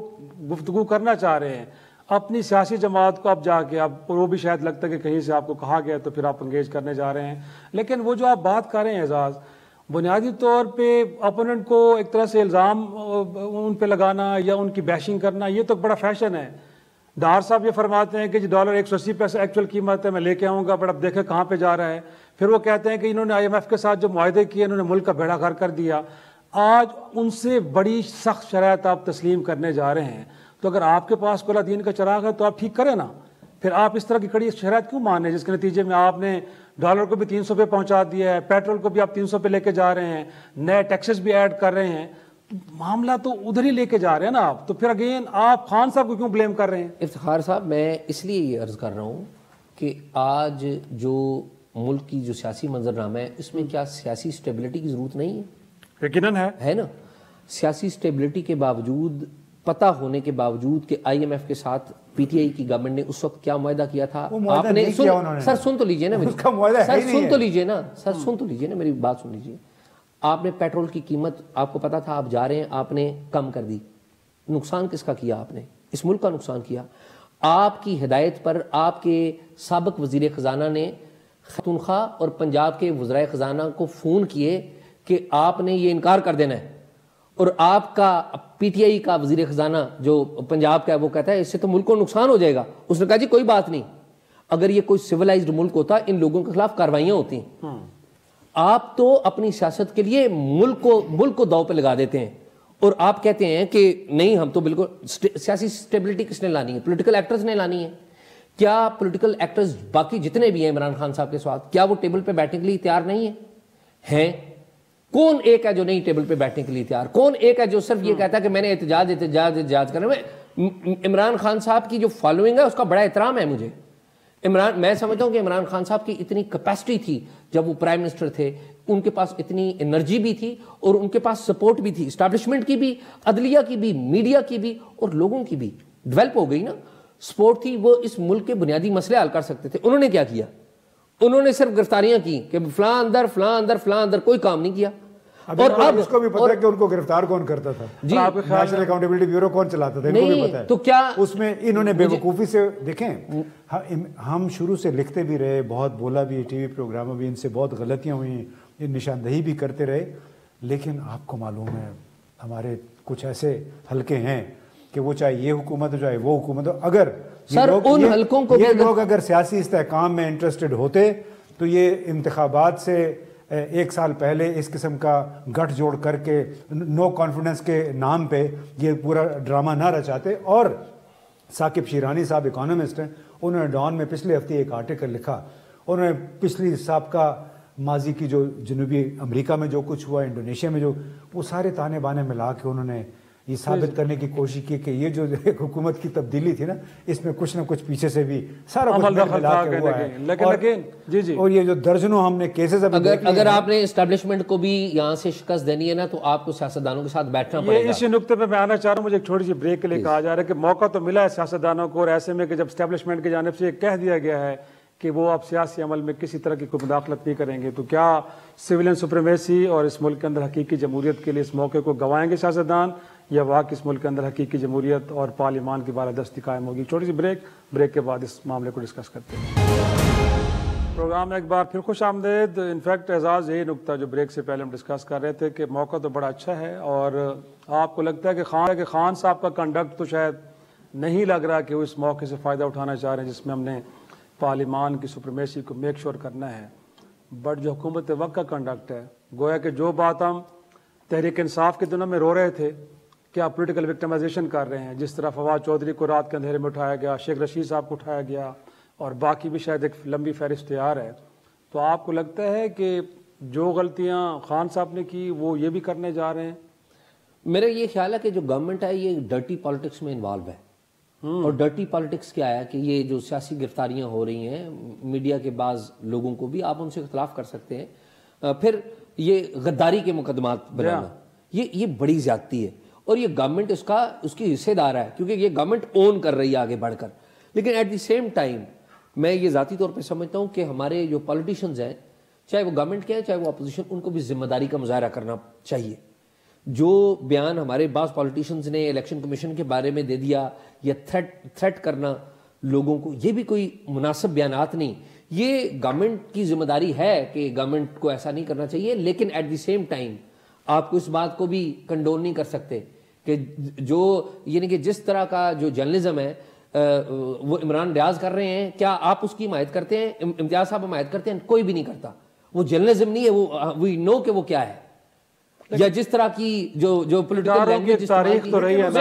گفتگو کرنا چاہ رہے ہیں، اپنی سیاسی جماعت کو اب جا کے، اب وہ بھی شاید لگتا ہے کہ کہیں سے آپ کو کہا گیا تو پھر آپ انگیج کرنے جا رہے ہیں. لیکن وہ جو آپ بات کر رہے ہیں اعزاز، بنیادی طور پہ اپوننٹ کو ایک طرح سے الزام ان پہ لگانا یا ان کی بیشنگ کرنا، یہ تو بڑا فیشن ہے. ڈار صاحب یہ فرماتے ہیں کہ جی ڈالر 180 پیسے ایکچوئل قیمت ہے، میں لے کے آؤں گا، بٹ اب دیکھیں کہاں پہ جا رہا ہے. پھر وہ کہتے ہیں کہ انہوں نے IMF کے ساتھ جو معاہدے کیے انہوں نے ملک کا بیڑا غرق کر دیا. آج ان سے بڑی سخت شرائط آپ تسلیم کرنے جا رہے ہیں، تو اگر آپ کے پاس کولا دین کا چراغ ہے تو آپ ٹھیک کریں نا. پھر آپ اس طرح کی کڑی شرائط کیوں مانے جس کے نتیجے میں آپ نے ڈالر کو بھی 300 پہ پہنچا دیا ہے، پیٹرول کو بھی آپ 300 پہ لے کے جا رہے ہیں، نئے ٹیکسز بھی ایڈ کر رہے ہیں. معاملہ تو ادھر ہی لے کے جا رہے ہیں نا آپ. تو پھر اگین آپ خان صاحب کو کیوں بلیم کر رہے ہیں؟ افتخار صاحب، میں اس لیے یہ عرض کر رہا ہوں کہ آج جو ملک کی جو سیاسی منظرنامہ ہے اس میں کیا سیاسی سٹیبلٹی کی ضرورت نہیں ہے؟ یقیناً ہے نا. سیاسی سٹیبلٹی کے باوجود، پتہ ہونے کے باوجود کہ IMF کے ساتھ PTI کی گورنمنٹ نے اس وقت کیا معاہدہ کیا تھا، آپ نے سر سن تو لیجئے نا میری، سر سن تو لیجئے نا میری بات سن لیجئے. آپ نے پیٹرول کی قیمت، آپ کو پتا تھا آپ جا رہے ہیں، آپ نے کم کر دی. نقصان کس کا کیا؟ آپ نے اس ملک کا نقصان کیا. آپ کی ہدایت پر آپ کے سابق وزیر خزانہ نے خاتونخوا اور پنجاب کے وزرائے خزانہ کو فون کیے کہ آپ نے یہ انکار کر دینا ہے، اور آپ کا PTI کا وزیر خزانہ جو پنجاب کا ہے وہ کہتا ہے اس سے تو ملک کو نقصان ہو جائے گا. اس نے کہا جی کوئی بات نہیں، اگر یہ کوئی سیولائزڈ ملک ہوتا ان لوگوں کے خلاف کاروائیاں ہوتی ہیں. آپ تو اپنی سیاست کے لیے ملک کو داؤ پہ لگا دیتے ہیں، اور آپ کہتے ہیں کہ نہیں ہم تو بالکل. سیاسی سٹیبلٹی کس نے لانی ہے؟ پولیٹیکل ایکٹرز نے لانی ہے. کیا پولیٹیکل ایکٹرز باقی جتنے بھی ہیں عمران خان صاحب کے ساتھ، کیا وہ ٹیبل پہ بیٹھنے کے لیے تیار نہیں ہیں؟ کون ایک ہے جو نہیں ٹیبل پہ بیٹھنے کے لیے تیار؟ کون ایک ہے جو صرف یہ کہتا ہے کہ میں نے احتجاج کرنا ہے؟ عمران خان صاحب کی جو فالوئنگ ہے اس کا بڑا احترام ہے مجھے. میں سمجھتا ہوں کہ عمران خان صاحب کی اتنی کیپیسٹی تھی جب وہ پرائم منسٹر تھے، ان کے پاس اتنی انرجی بھی تھی اور ان کے پاس سپورٹ بھی تھی، اسٹیبلشمنٹ کی بھی، عدلیہ کی بھی، میڈیا کی بھی، اور لوگوں کی بھی ڈیولپ ہو گئی نا سپورٹ تھی. وہ اس ملک کے بنیادی مسئلے حل کر سکتے تھے. انہوں نے کیا کیا؟ انہوں نے صرف گرفتاریاں کی کہ فلاں اندر کوئی کام نہیں کیا. اور اب اس کو بھی پتہ ہے کہ ان کو گرفتار کون کرتا تھا، نیشنل اکاؤنٹیبلٹی بیورو کون چلاتا تھا، ان کو بھی پتہ ہے. تو کیا اس میں انہوں نے بے وقوفی سے، دیکھیں ہم شروع سے لکھتے بھی رہے، بہت بولا بھی، ٹی وی پروگراموں بھی ان سے بہت غلطیاں ہوئیں، یہ نشاندہی بھی کرتے رہے. لیکن آپ کو معلوم ہے ہمارے کچھ ایسے حلقے ہیں کہ وہ چاہے یہ حکومت ہو چاہے وہ حکومت ہو، اگر یہ لوگ اگر سیاسی استحکام میں انٹرسٹڈ ہوتے تو یہ انتخابات سے ایک سال پہلے اس قسم کا گٹھ جوڑ کر کے نو کانفیڈنس کے نام پہ یہ پورا ڈرامہ نہ رچاتے. اور ثاقب شیرانی صاحب اکانومسٹ ہیں، انہوں نے ڈان میں پچھلے ہفتے ایک آرٹیکل لکھا. انہوں نے پچھلی سابقہ ماضی کی جو جنوبی امریکہ میں جو کچھ ہوا، انڈونیشیا میں جو، وہ سارے تانے بانے ملا کے انہوں نے یہ ثابت کرنے کی کوشش کی کہ یہ جو ایک حکومت کی تبدیلی تھی نا، اس میں کچھ نہ کچھ پیچھے سے بھی سارا کچھ ملا کے ہوا ہے. اور یہ جو درجنوں ہم نے کیسز اگر آپ نے اسٹیبلشمنٹ کو بھی یہاں سے شکست دینی ہے نا تو آپ کو سیاستدانوں کے ساتھ بیٹھنا پڑے گا. اسی نقطے پہ میں آنا چاہ رہا ہوں. مجھے ایک چھوٹی سی بریک کے لیے کہا جا رہا ہے کہ موقع تو ملا ہے سیاستدانوں کو، اور ایسے میں کہ جب اسٹیبلشمنٹ کی جانب سے یہ کہہ دیا گیا ہے کہ وہ اب سیاسی عمل میں کسی طرح کی کوئی مداخلت نہیں کریں گے، تو کیا سویلین سپریمیسی اور اس ملک کے اندر حقیقی جمہوریت کے لیے اس موقع کو گنوائیں گے سیاستدان، یا واقعی اس ملک کے اندر حقیقی جمہوریت اور پارلیمان کی بالادستی قائم ہوگی؟ چھوٹی سی بریک کے بعد اس معاملے کو ڈسکس کرتے ہیں. پروگرام میں ایک بار پھر خوش آمدید. انفیکٹ اعزاز یہی نقطہ جو بریک سے پہلے ہم ڈسکس کر رہے تھے کہ موقع تو بڑا اچھا ہے، اور آپ کو لگتا ہے کہ خان صاحب کا کنڈکٹ تو شاید نہیں لگ رہا کہ وہ اس موقع سے فائدہ اٹھانا چاہ رہے ہیں جس میں ہم نے پارلیمان کی سپریمیسی کو میک شور کرنا ہے. بٹ جو حکومت وقت کا کنڈکٹ ہے، گویا کہ جو بات ہم تحریک انصاف کے دنوں میں رو رہے تھے کہ آپ پولیٹیکل وکٹمائزیشن کر رہے ہیں، جس طرح فواد چودھری کو رات کے اندھیرے میں اٹھایا گیا، شیخ رشید صاحب کو اٹھایا گیا، اور باقی بھی شاید ایک لمبی فہرست تیار ہے، تو آپ کو لگتا ہے کہ جو غلطیاں خان صاحب نے کی وہ یہ بھی کرنے جا رہے ہیں؟ میرا یہ خیال ہے کہ جو گورنمنٹ ہے یہ ڈرٹی پالیٹکس میں انوالو ہے، اور ڈرٹی پالیٹکس کیا ہے کہ یہ جو سیاسی گرفتاریاں ہو رہی ہیں میڈیا کے بعض لوگوں کو بھی آپ ان سے اختلاف کر سکتے ہیں، پھر یہ غداری کے مقدمات بنانا، یہ بڑی زیادتی ہے، اور یہ گورنمنٹ اس کی حصے دار ہے، کیونکہ یہ گورنمنٹ اون کر رہی ہے آگے بڑھ کر. لیکن ایٹ دی سیم ٹائم میں یہ ذاتی طور پہ سمجھتا ہوں کہ ہمارے جو پولیٹیشنز ہیں، چاہے وہ گورنمنٹ کے ہیں چاہے وہ اپوزیشن، ان کو بھی ذمہ داری کا مظاہرہ کرنا چاہیے. جو بیان ہمارے بعض پولیٹیشنز نے الیکشن کمیشن کے بارے میں دے دیا یا تھریٹ کرنا لوگوں کو، یہ بھی کوئی مناسب بیانات نہیں. یہ گورنمنٹ کی ذمہ داری ہے کہ گورنمنٹ کو ایسا نہیں کرنا چاہیے، لیکن ایٹ دی سیم ٹائم آپ کو اس بات کو بھی کنڈون نہیں کر سکتے کہ جو یعنی کہ جس طرح کا جو جرنلزم ہے وہ عمران ریاض کر رہے ہیں، کیا آپ اس کی حمایت کرتے ہیں؟ امتیاز صاحب حمایت کرتے ہیں؟ کوئی بھی نہیں کرتا. وہ جرنلزم نہیں ہے، وہ وی نو کہ وہ کیا ہے. یا جس طرح کی جو پولیٹیکل لینگویج تاریخ تو رہی ہے نا،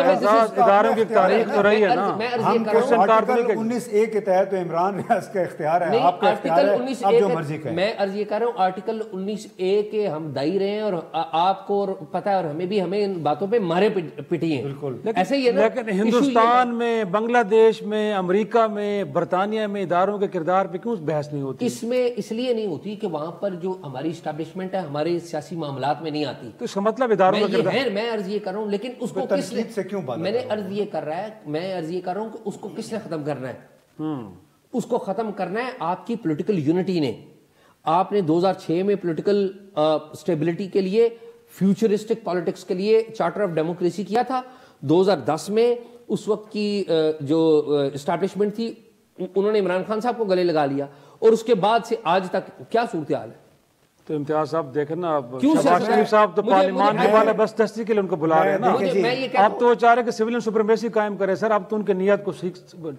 اداروں کی تاریخ تو رہی ہے نا. ہم آرٹیکل 19A کے تحت تو عمران ریاض کا اختیار ہے، آپ کا اختیار ہے، آپ جو مرضی کریں. میں عرض یہ کر رہا ہوں آرٹیکل 19A کے ہم دائی رہے ہیں، اور آپ کو پتہ ہے، اور ہمیں ان باتوں پہ مارے پٹی ہیں. بالکل ایسے ہی ہے نا. لیکن ہندوستان میں، بنگلہ دیش میں، امریکہ میں، برطانیہ میں اداروں کے کردار پہ کیوں بحث نہیں ہوتی؟ اس میں اس لیے نہیں ہوتی کہ وہاں پر جو ہماری اسٹیبلشمنٹ ہے ہمارے سیاسی معاملات میں نہیں آتی. تو اس کا مطلب اداروں کا کردار، میں عرض یہ کر رہا ہوں، لیکن اس کو کس نے، سے کیوں بات میں نے عرض یہ کر رہا ہے، میں عرض یہ کر رہا ہوں کہ اس کو کس نے ختم کرنا ہے؟ اس کو ختم کرنا ہے آپ کی پولیٹیکل یونٹی نے. آپ نے 2006 میں پولیٹیکل سٹیبلٹی کے لیے، فیوچرسٹک پالیٹکس کے لیے چارٹر آف ڈیموکریسی کیا تھا. 2010 میں اس وقت کی جو اسٹیبلشمنٹ تھی انہوں نے عمران خان صاحب کو گلے لگا لیا، اور اس کے بعد سے آج تک کیا صورتحال ہے. تو امتیاز صاحب دیکھیں نا، شہباز شریف صاحب تو پارلیمان کے والے بس دستی کے لیے ان کو بلا رہے ہیں نا. آپ تو چاہ رہے کہ سویلین سپریمیسی قائم کریں. سر آپ تو ان کی نیت کو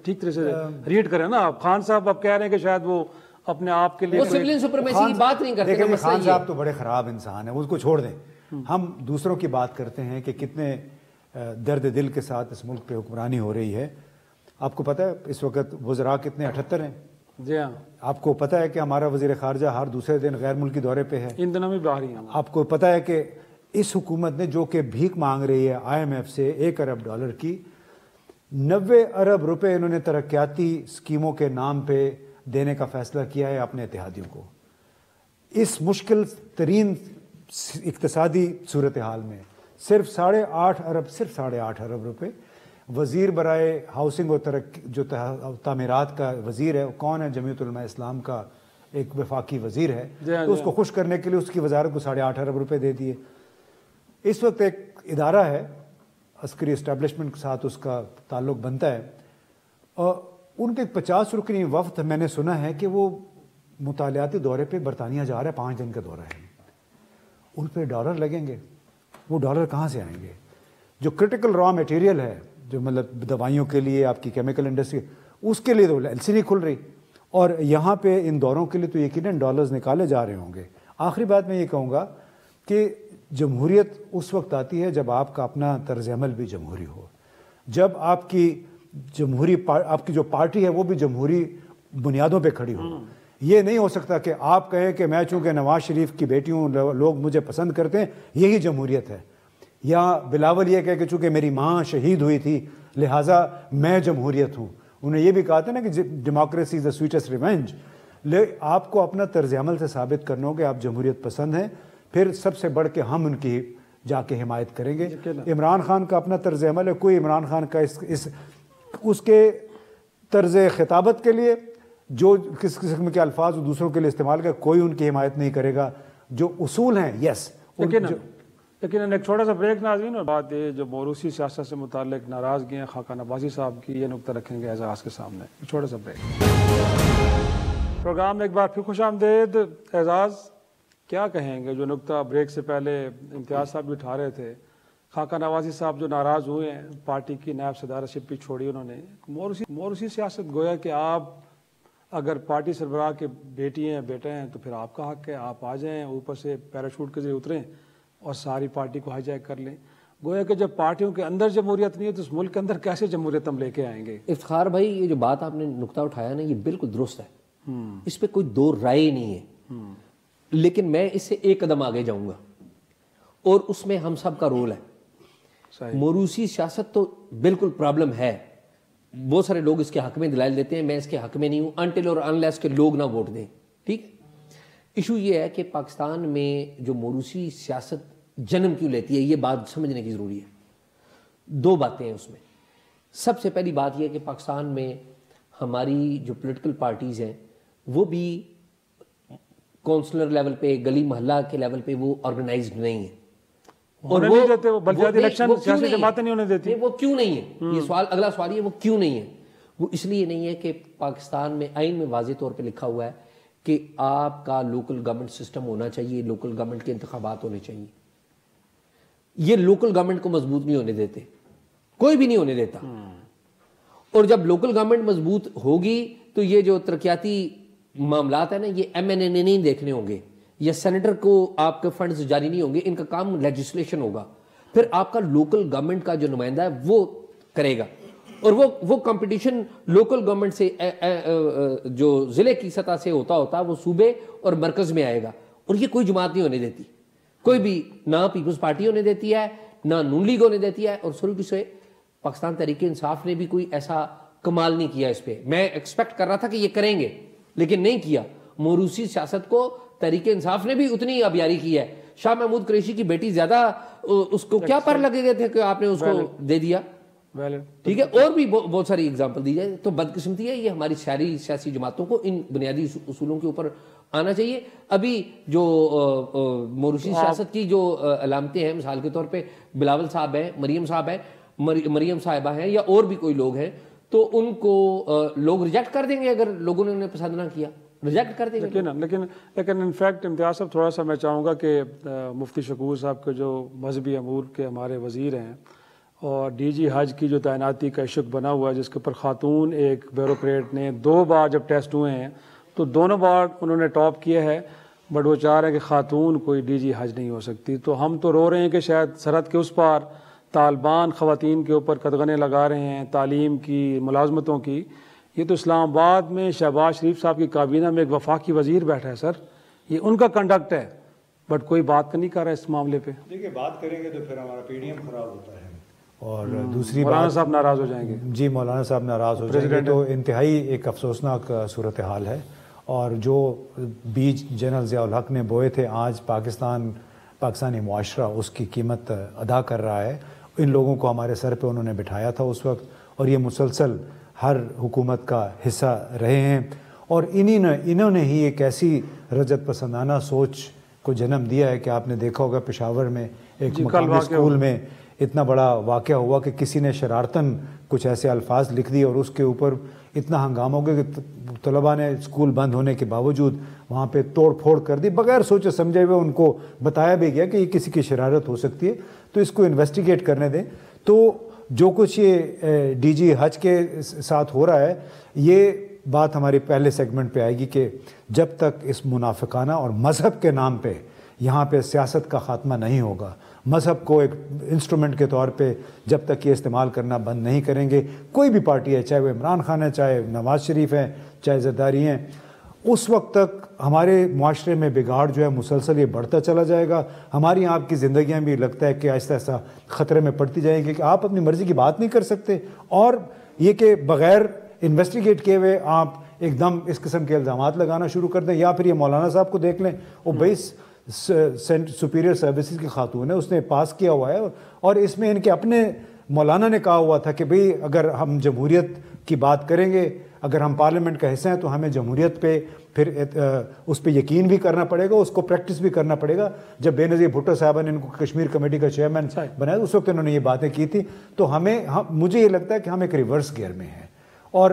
ٹھیک طرح سے ریڈ کریں نا. خان صاحب اب کہہ رہے ہیں کہ شاید وہ اپنے آپ کے لیے وہ سویلین سپریمیسی کی بات نہیں کرتے. لیکن خان صاحب تو بڑے خراب انسان ہیں، اس کو چھوڑ دیں. ہم دوسروں کی بات کرتے ہیں کہ کتنے درد دل کے ساتھ اس ملک پہ حکمرانی ہو رہی ہے. آپ کو پتہ ہے اس وقت وزراء کتنے 78 ہیں. جی ہاں. آپ کو پتہ ہے کہ ہمارا وزیر خارجہ ہر دوسرے دن غیر ملکی دورے پہ ہے. ان دنوں میں باہر ہی ہیں. آپ کو پتہ ہے کہ اس حکومت نے جو کہ بھیک مانگ رہی ہے IMF سے $1 ارب کی، 90 ارب روپے انہوں نے ترقیاتی اسکیموں کے نام پہ دینے کا فیصلہ کیا ہے اپنے اتحادیوں کو. اس مشکل ترین اقتصادی صورتحال میں صرف 8.5 ارب روپے وزیر برائے ہاؤسنگ و ترقی جو تعمیرات کا وزیر ہے، کون ہے؟ جمعیت علماء اسلام کا ایک وفاقی وزیر ہے، تو اس کو خوش کرنے کے لیے اس کی وزارت کو 8.5 ارب روپے دے دیے. اس وقت ایک ادارہ ہے عسکری اسٹیبلشمنٹ کے ساتھ اس کا تعلق بنتا ہے، اور ان کے 50 رکنی وفد میں نے سنا ہے کہ وہ مطالعاتی دورے پہ برطانیہ جا رہا ہے. 5 دن کا دورہ ہے. ان پہ ڈالر لگیں گے. وہ ڈالر کہاں سے آئیں گے؟ جو کرٹیکل را میٹیریل ہے، جو مطلب دوائیوں کے لیے، آپ کی کیمیکل انڈسٹری، اس کے لیے تو ایلسی نہیں کھل رہی، اور یہاں پہ ان دوروں کے لیے تو یقیناً ڈالرز نکالے جا رہے ہوں گے. آخری بات میں یہ کہوں گا کہ جمہوریت اس وقت آتی ہے جب آپ کا اپنا طرز عمل بھی جمہوری ہو، جب آپ کی آپ کی جو پارٹی ہے وہ بھی جمہوری بنیادوں پہ کھڑی ہو. یہ نہیں ہو سکتا کہ آپ کہیں کہ میں چونکہ نواز شریف کی بیٹی ہوں لوگ مجھے پسند کرتے ہیں، یہی جمہوریت ہے. یا بلاول یہ کہے کہ چونکہ میری ماں شہید ہوئی تھی لہٰذا میں جمہوریت ہوں. انہیں یہ بھی کہا تھا نا کہ democracy is the sweetest revenge. آپ کو اپنا طرز عمل سے ثابت کرنا ہو کہ آپ جمہوریت پسند ہیں، پھر سب سے بڑھ کے ہم ان کی جا کے حمایت کریں گے. عمران خان کا اپنا طرز عمل ہے، کوئی عمران خان کا اس کے طرز خطابت کے لیے جو کس قسم کے الفاظ دوسروں کے لیے استعمال کرے، کوئی ان کی حمایت نہیں کرے گا. جو اصول ہیں یس. لیکن ایک چھوٹا سا بریک ناظرین، اور بات یہ جو موروثی سیاست سے متعلق ناراضگیاں خاقہ نوازی صاحب کی، یہ نقطہ رکھیں گے اعزاز کے سامنے. چھوٹا سا بریک. پروگرام میں ایک بار پھر خوش آمدید. اعزاز کیا کہیں گے جو نقطہ بریک سے پہلے امتیاز صاحب بھی اٹھا رہے تھے؟ خاقہ نوازی صاحب جو ناراض ہوئے ہیں، پارٹی کی نائب صدارتشپ بھی چھوڑی انہوں نے. موروثی سیاست گویا کہ آپ اگر پارٹی سربراہ کے بیٹی ہیں بیٹے ہیں تو پھر آپ کا حق ہے، آپ آ جائیں اوپر سے پیراشوٹ کے ذریعے اتریں اور ساری پارٹی کو ہائی جیک کر لیں. گویا کہ جب پارٹیوں کے اندر جمہوریت نہیں ہے تو اس ملک کے اندر کیسے جمہوریت ہم لے کے آئیں گے؟ افتخار بھائی یہ جو بات آپ نے نقطہ اٹھایا نا یہ بالکل درست ہے، اس پہ کوئی دو رائے نہیں ہے، لیکن میں اس سے ایک قدم آگے جاؤں گا اور اس میں ہم سب کا رول ہے. موروثی سیاست تو بالکل پرابلم ہے، بہت سارے لوگ اس کے حق میں دلائل دیتے ہیں، میں اس کے حق میں نہیں ہوں انٹل اور انلیس کے لوگ نہ ووٹ دیں. ٹھیک، ایشو یہ ہے کہ پاکستان میں جو موروثی سیاست جنم کیوں لیتی ہے یہ بات سمجھنے کی ضروری ہے. دو باتیں ہیں اس میں. سب سے پہلی بات یہ ہے کہ پاکستان میں ہماری جو پولیٹیکل پارٹیز ہیں وہ بھی کونسلر لیول پہ گلی محلہ کے لیول پہ وہ آرگنائزڈ نہیں ہیں، اور وہ نہیں دیتے، وہ بلدیاتی الیکشن سیاسی جماعتیں نہیں ہونے دیتی. وہ کیوں نہیں ہے؟ یہ سوال اگلا سوال یہ وہ کیوں نہیں ہے. وہ اس لیے نہیں ہے کہ پاکستان میں آئین میں واضح طور پہ لکھا ہوا ہے کہ آپ کا لوکل گورنمنٹ سسٹم ہونا چاہیے، لوکل گورنمنٹ کے انتخابات ہونے چاہیے. یہ لوکل گورنمنٹ کو مضبوط نہیں ہونے دیتے، کوئی بھی نہیں ہونے دیتا. اور جب لوکل گورنمنٹ مضبوط ہوگی تو یہ جو ترقیاتی معاملات ہیں نا یہ ایم این اے نے نہیں دیکھنے ہوں گے یا سینیٹر کو آپ کے فنڈز جاری نہیں ہوں گے، ان کا کام لیجسلیشن ہوگا. پھر آپ کا لوکل گورنمنٹ کا جو نمائندہ ہے وہ کرے گا اور وہ کمپٹیشن لوکل گورنمنٹ سے جو ضلع کی سطح سے ہوتا وہ صوبے اور مرکز میں آئے گا. اور یہ کوئی جماعت نہیں ہونے دیتی، کوئی بھی، نہ پیپلز پارٹی ہونے دیتی ہے نہ نون لیگ ہونے دیتی ہے. اور سلوٹی سے پاکستان تحریک انصاف نے بھی کوئی ایسا کمال نہیں کیا اس پہ. میں ایکسپیکٹ کر رہا تھا کہ یہ کریں گے لیکن نہیں کیا. موروثی سیاست کو تحریک انصاف نے بھی اتنی ابیاری کی ہے. شاہ محمود قریشی کی بیٹی زیادہ اس کو کیا پر لگے گئے تھے کہ آپ نے اس کو دے دیا. ٹھیک ہے، اور بھی بہت ساری اگزامپل دی جائے. تو بدقسمتی ہے، یہ ہماری ساری سیاسی جماعتوں کو ان بنیادی اصولوں کے اوپر آنا چاہیے. ابھی جو موروثی سیاست کی جو علامتیں ہیں، مثال کے طور پہ بلاول صاحب ہیں، مریم صاحب ہیں، مریم صاحبہ ہیں یا اور بھی کوئی لوگ ہیں، تو ان کو لوگ ریجیکٹ کر دیں گے اگر لوگوں نے انہیں پسند نہ کیا، ریجیکٹ کر دیں گے. لیکن انفیکٹ امتیاز صاحب تھوڑا سا میں چاہوں گا کہ مفتی شکور صاحب کے جو مذہبی امور کے ہمارے وزیر ہیں اور ڈی جی حج کی جو تعیناتی کا اشک بنا ہوا ہے جس کے اوپر خاتون ایک بیوروکریٹ نے 2 بار جب ٹیسٹ ہوئے ہیں تو دونوں بار انہوں نے ٹاپ کیا ہے، بٹ وہ چاہ رہے ہیں کہ خاتون کوئی ڈی جی حج نہیں ہو سکتی. تو ہم تو رو رہے ہیں کہ شاید سرحد کے اس پار طالبان خواتین کے اوپر قدغنیں لگا رہے ہیں، تعلیم کی، ملازمتوں کی. یہ تو اسلام آباد میں شہباز شریف صاحب کی کابینہ میں ایک وفاقی وزیر بیٹھا ہے سر، یہ ان کا کنڈکٹ ہے، بٹ کوئی بات نہیں کر رہا اس معاملے پہ. دیکھیے بات کریں گے تو پھر ہمارا پی ڈی ایم خراب ہوتا ہے اور دوسری مولانا صاحب ناراض ہو جائیں گے. جی مولانا صاحب ناراض ہو جائیں گے تو انتہائی ایک افسوسناک صورتحال ہے. اور جو بیج جنرل ضیاء الحق نے بوئے تھے آج پاکستانی معاشرہ اس کی قیمت ادا کر رہا ہے. ان لوگوں کو ہمارے سر پہ انہوں نے بٹھایا تھا اس وقت اور یہ مسلسل ہر حکومت کا حصہ رہے ہیں اور انہوں نے ہی ایک ایسی رجعت پسندانہ سوچ کو جنم دیا ہے کہ آپ نے دیکھا ہوگا پشاور میں ایک مقامی اسکول میں اتنا بڑا واقعہ ہوا کہ کسی نے شرارتاً کچھ ایسے الفاظ لکھ دیے اور اس کے اوپر اتنا ہنگامہ ہو گیا کہ طلباء نے اسکول بند ہونے کے باوجود وہاں پہ توڑ پھوڑ کر دی بغیر سوچے سمجھے ہوئے. ان کو بتایا بھی گیا کہ یہ کسی کی شرارت ہو سکتی ہے تو اس کو انویسٹیگیٹ کرنے دیں. تو جو کچھ یہ ڈی جی حج کے ساتھ ہو رہا ہے یہ بات ہماری پہلے سیگمنٹ پہ آئے گی کہ جب تک اس منافقانہ اور مذہب کے نام پہ یہاں پہ سیاست کا خاتمہ نہیں ہوگا، مذہب کو ایک انسٹرومنٹ کے طور پہ جب تک یہ استعمال کرنا بند نہیں کریں گے، کوئی بھی پارٹی ہے، چاہے وہ عمران خان ہے، چاہے نواز شریف ہے، چاہے زرداری ہیں، اس وقت تک ہمارے معاشرے میں بگاڑ جو ہے مسلسل یہ بڑھتا چلا جائے گا. ہماری آپ کی زندگیاں بھی لگتا ہے کہ آہستہ آہستہ خطرے میں پڑتی جائیں گی کہ آپ اپنی مرضی کی بات نہیں کر سکتے اور یہ کہ بغیر انویسٹیگیٹ کیے ہوئے آپ ایک دم اس قسم کے الزامات لگانا شروع کر دیں. یا پھر یہ مولانا صاحب کو دیکھ لیں، وہ 22 سپیریئر سروسز کی خاتون ہے، اس نے پاس کیا ہوا ہے اور اس میں ان کے اپنے مولانا نے کہا ہوا تھا کہ بھئی اگر ہم جمہوریت کی بات کریں گے، اگر ہم پارلیمنٹ کا حصہ ہیں تو ہمیں جمہوریت پہ پھر اس پہ یقین بھی کرنا پڑے گا، اس کو پریکٹس بھی کرنا پڑے گا. جب بے نظیر بھٹو صاحبہ نے ان کو کشمیر کمیٹی کا چیئرمین بنایا اس وقت انہوں نے یہ باتیں کی تھی. تو مجھے یہ لگتا ہے کہ ہم ایک ریورس گیئر میں ہیں اور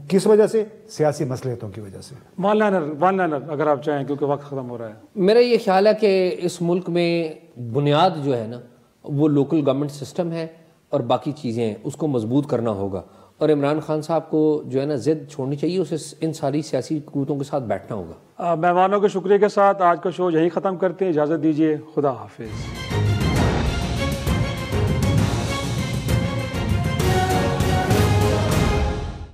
کس وجہ سے؟ سیاسی مصلحتوں کی وجہ سے. ون لائنر اگر آپ چاہیں کیونکہ وقت ختم ہو رہا ہے. میرا یہ خیال ہے کہ اس ملک میں بنیاد جو ہے نا وہ لوکل گورنمنٹ سسٹم ہے اور باقی چیزیں ہیں اس کو مضبوط کرنا ہوگا. اور عمران خان صاحب کو جو ہے نا ضد چھوڑنی چاہیے، اسے ان ساری سیاسی قوتوں کے ساتھ بیٹھنا ہوگا۔ مہمانوں کے شکریہ کے ساتھ آج کا شو یہیں ختم کرتے ہیں، اجازت دیجیے، خدا حافظ۔